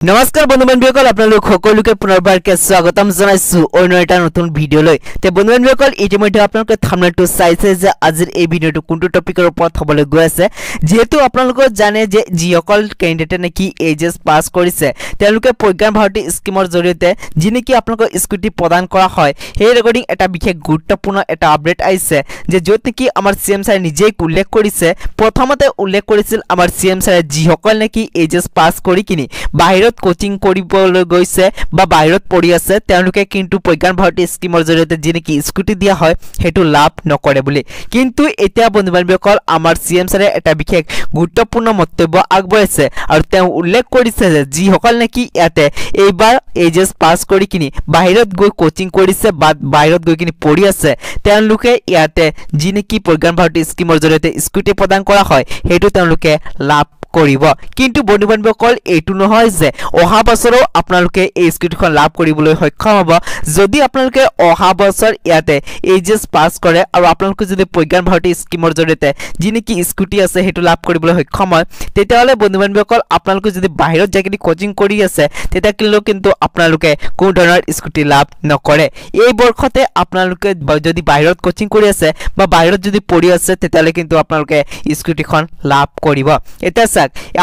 নমস্কাৰ বন্ধু-বান্ধৱীসকল আপোনালোক সকলোকে পুনৰবাৰকে স্বাগতম জনাইছো অন্য এটা নতুন ভিডিঅলৈ তে বন্ধু-বান্ধৱীসকল ইতিমধ্যে আপোনালোকে থাম্বনেলটো চাইছে যে আজিৰ এই ভিডিঅটো কোনটো টপিকৰ ওপৰত হ'বলৈ গৈ আছে যেহেতু আপোনালোক জানে যে যিসকল ক্যান্ডিডেটে নেকি এইচএস পাস কৰিছে তেওঁলোকে প্ৰজ্ঞান ভাৰতী স্কিমৰ জৰিয়তে যিনেকি আপোনালোক স্কুটি প্ৰদান কৰা হয় সেই ৰেকৰ্ডিং এটা বিশেষ গুৰুত্বপূৰ্ণ এটা আপডেট আহিছে যে য'ত নেকি আমাৰ সিএম ছাৰে নিজেই উল্লেখ কৰিছে প্ৰথমতে উল্লেখ কৰিছিল আমাৰ সিএম ছাৰে যিসকল নেকি এইচএস পাস কৰি কিনি বাহিৰত কোচিং কৰিবলৈ গৈছে বা বাহিৰত পঢ়ি আছে তেওঁলোকে কিন্তু প্ৰজ্ঞান ভাৰতী স্কিমৰ জৰিয়তে যিনেকি স্কুটি দিয়া হয় হেতু লাভ নকৰে বুলি কিন্তু এতিয়া বন্ধু-বান্ধৱীসকল আমাৰ সিএম ছাৰে এটা বিশেষ গুৰুত্বপূৰ্ণ মন্তব্য আগবঢ়াইছে আৰু তেওঁ উল্লেখ কৰিছে যে যিসকল নেকি ইয়াতে এইবাৰ এইচএস পাস কৰি কিনি বাহিৰত গৈ কোচিং কৰিছে বা বাহিৰত গৈ কিনি পঢ়ি আছে তেওঁলোকে ইয়াতে যিনেকি প্ৰজ্ঞান ভাৰতী স্কিমৰ জৰিয়তে স্কুটি প্ৰদান কৰা হয় হেতু তেওঁলোকে লাভ কৰিব কিন্তু বন্ধু-বান্ধৱীসকল এইটো নহয় যে অহা বছৰো আপোনালোকে এই স্কুটিখন লাভ কৰিবলৈ সক্ষম হ'ব যদি আপোনালোকে অহা বছৰ ইয়াতে এইচএস পাস কৰে আৰু আপোনালোকে যদি প্ৰজ্ঞান ভাৰতী স্কিমৰ জৰিয়তে যিনেকি স্কুটি আছে হেতু লাভ কৰিবলৈ সক্ষম হয় তেতিয়াহলে বন্ধু-বান্ধৱীসকল আপোনালোকে যদি বাহিৰত যাই কিনি কোচিং কৰি আছে তেতিয়া কিন্তু আপোনালোকে কোনো ধৰণৰ স্কুটি লাভ নকৰে এই বৰ্ষতে আপোনালোকে যদি বাহিৰত কোচিং কৰি আছে বা বাহিৰত যদি পঢ়ি আছে তেতিয়ালে কিন্তু আপোনালোকে স্কুটিখন লাভ কৰিব এটা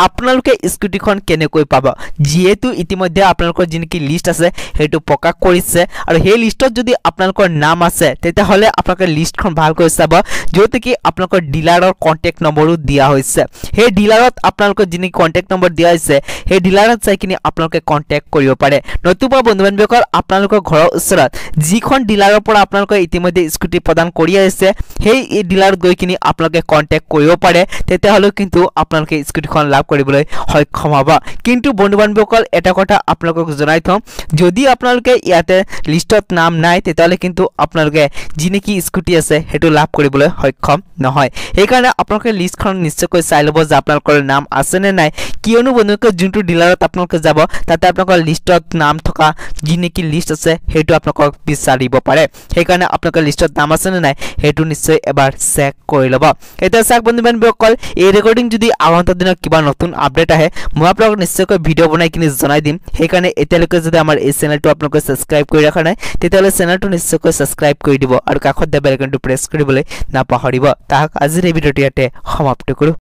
আপোনালোকে স্কুটিখন কেনেকৈ পাব যেহেতু ইতিমধ্যে আপোনালোকৰ যিনেকি লিষ্ট আছে হেতু প্ৰকাশ কৰিছে আৰু সেই লিষ্টত যদি আপোনালোকৰ নাম আছে তেতিয়াহলে আপোনালোকে লিষ্টখন ভালকৈ চাব য'ত কি আপোনালোকৰ ডিলাৰৰ কন্টাক্ট নম্বৰো দিয়া হৈছে সেই ডিলাৰত আপোনালোকৰ যিনেকি কন্টাক্ট নম্বৰ দিয়া হৈছে সেই ডিলাৰত চাই কিনি আপোনালোকে কন্টাক্ট কৰিব পাৰে নতুবা বন্ধু-বান্ধৱীসকল আপোনালোকৰ ঘৰৰ ওচৰত যিখন ডিলাৰৰ পৰা আপোনালোকে ইতিমধ্যে স্কুটি প্ৰদান কৰি আছে সেই ডিলাৰত গৈ কিনি আপোনালোকে কন্টাক্ট কৰিব পাৰে তেতিয়াহলে কিন্তু আপোনালোকে স্কুটিখন লাভ কৰিবলৈ সক্ষম হ'ব কিন্তু বন্ধু-বান্ধৱীসকল এটা কথা আপোনালোকক জনাই থম যদি আপোনালোকে ইয়াতে লিষ্টত নাম নাই তেতিয়ালে কিন্তু আপোনালোকে যিনেকি স্কুটি আছে হেতু লাভ কৰিবলৈ সক্ষম নহয় এই কাৰণে আপোনালোকে লিষ্টখন নিশ্চয়কৈ চাই ল'ব যে আপোনালোকৰ নাম আছে নে নাই কিয়নো বন্ধুসকল যোনটো ডিলাৰত আপোনালোকে যাব তাতে আপোনালোকৰ লিষ্টত নাম থকা যিনেকি লিষ্ট আছে হেতু আপোনালোকক বিচাৰিব পাৰে সেই কাৰণে আপোনালোকৰ লিষ্টত নাম আছে নে নাই হেতু নিশ্চয় এবাৰ চেক কৰি ল'ব এটা চাক বন্ধু-বান্ধৱীসকল এই ৰেকৰ্ডিং যদি আগন্তুক দিনত কিবা নতুন আপডেট আহে মই আপোনালোকক নিশ্চয়কৈ ভিডিও বনাই কিনি জনাই দিম সেই কাৰণে এতিয়ালৈকে যদি আমাৰ এই চেনেলটো আপোনালোকে সাবস্ক্ৰাইব কৰি ৰাখা নাই তেতিয়ালে চেনেলটো নিশ্চয়কৈ সাবস্ক্ৰাইব কৰি দিব আৰু কাষত বেল আইকনটো প্ৰেছ কৰিবলৈ নাপাহৰিব তাক আজিৰ এই ভিডিওটো ইয়াতে সমাপ্ত কৰো।